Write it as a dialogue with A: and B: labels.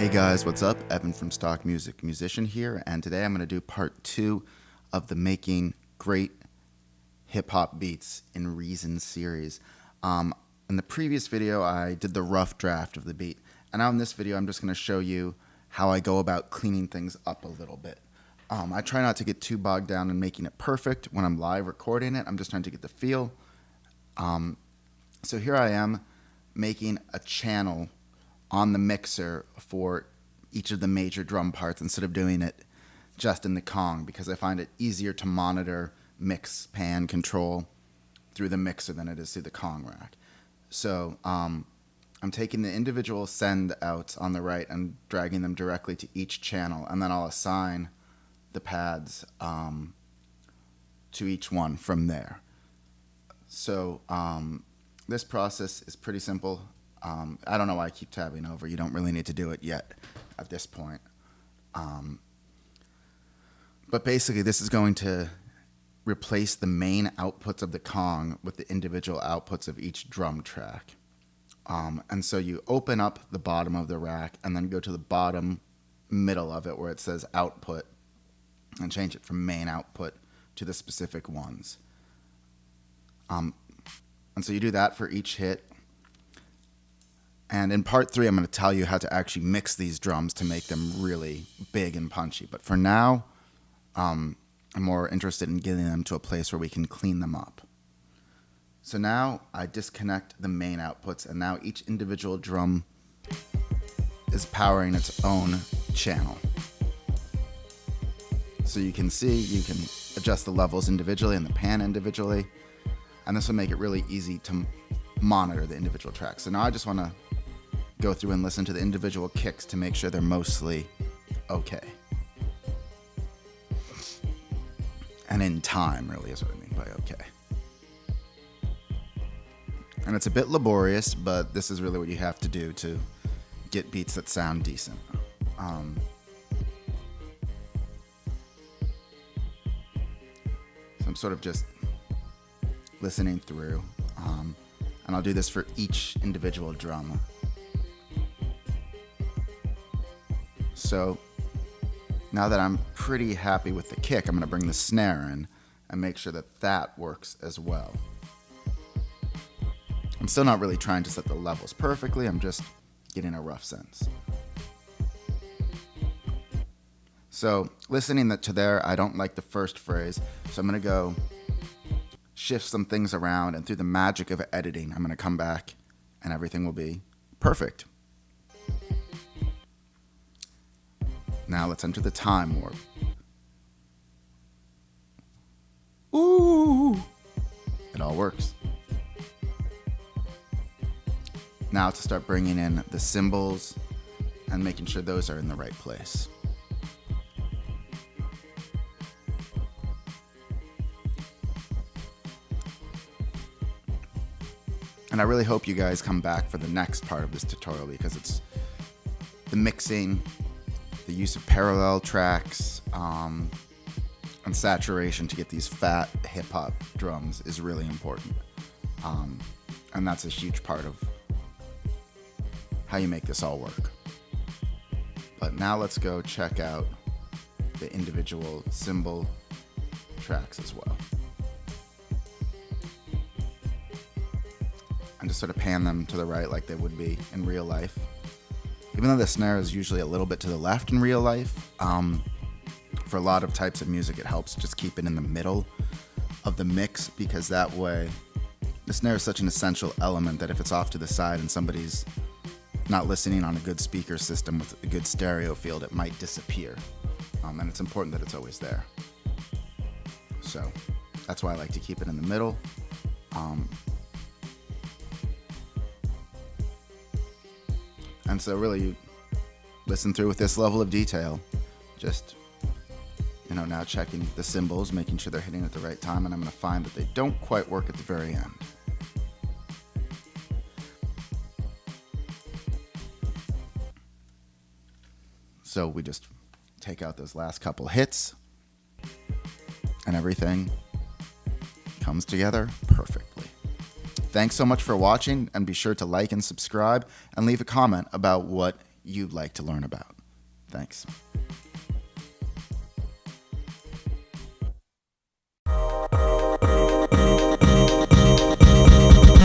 A: Hey guys, what's up? Evan from Stock Music Musician here, and today I'm going to do part 2 of the Making Great Hip Hop Beats in Reason series. In the previous video, I did the rough draft of the beat, and now in this video, I'm just going to show you how I go about cleaning things up a little bit. I try not to get too bogged down in making it perfect when I'm live recording it. I'm just trying to get the feel. So here I am making a channel on the mixer for each of the major drum parts instead of doing it just in the Kong, because I find it easier to monitor mix, pan, control through the mixer than it is through the Kong rack. So I'm taking the individual send outs on the right and dragging them directly to each channel, and then I'll assign the pads to each one from there. So this process is pretty simple. I don't know why I keep tabbing over. You don't really need to do it yet at this point. But basically, this is going to replace the main outputs of the Kong with the individual outputs of each drum track. And so you open up the bottom of the rack and then go to the bottom middle of it where it says output and change it from main output to the specific ones. And so you do that for each hit. And in part 3, I'm going to tell you how to actually mix these drums to make them really big and punchy. But for now, I'm more interested in getting them to a place where we can clean them up. So now I disconnect the main outputs, and now each individual drum is powering its own channel. So you can see, you can adjust the levels individually and the pan individually, and this will make it really easy to monitor the individual tracks. So now I just want to go through and listen to the individual kicks to make sure they're mostly okay. And in time, really, is what I mean by okay. And it's a bit laborious, but this is really what you have to do to get beats that sound decent. So I'm sort of just listening through, and I'll do this for each individual drum. So now that I'm pretty happy with the kick, I'm going to bring the snare in and make sure that that works as well. I'm still not really trying to set the levels perfectly, I'm just getting a rough sense. So listening to there, I don't like the first phrase, so I'm going to go shift some things around, and through the magic of editing, I'm going to come back and everything will be perfect. Now let's enter the time warp. Ooh! It all works. Now to start bringing in the cymbals and making sure those are in the right place. And I really hope you guys come back for the next part of this tutorial, because it's the mixing, the use of parallel tracks, and saturation to get these fat hip-hop drums is really important. And that's a huge part of how you make this all work. But now let's go check out the individual cymbal tracks as well. And just sort of pan them to the right like they would be in real life. Even though the snare is usually a little bit to the left in real life, for a lot of types of music it helps just keep it in the middle of the mix, because that way the snare is such an essential element that if it's off to the side and somebody's not listening on a good speaker system with a good stereo field, it might disappear. And it's important that it's always there. So that's why I like to keep it in the middle. And so really you listen through with this level of detail, just, now checking the cymbals, making sure they're hitting at the right time, and I'm going to find that they don't quite work at the very end. So we just take out those last couple hits, and everything comes together perfectly. Thanks so much for watching, and be sure to like and subscribe and leave a comment about what you'd like to learn about. Thanks.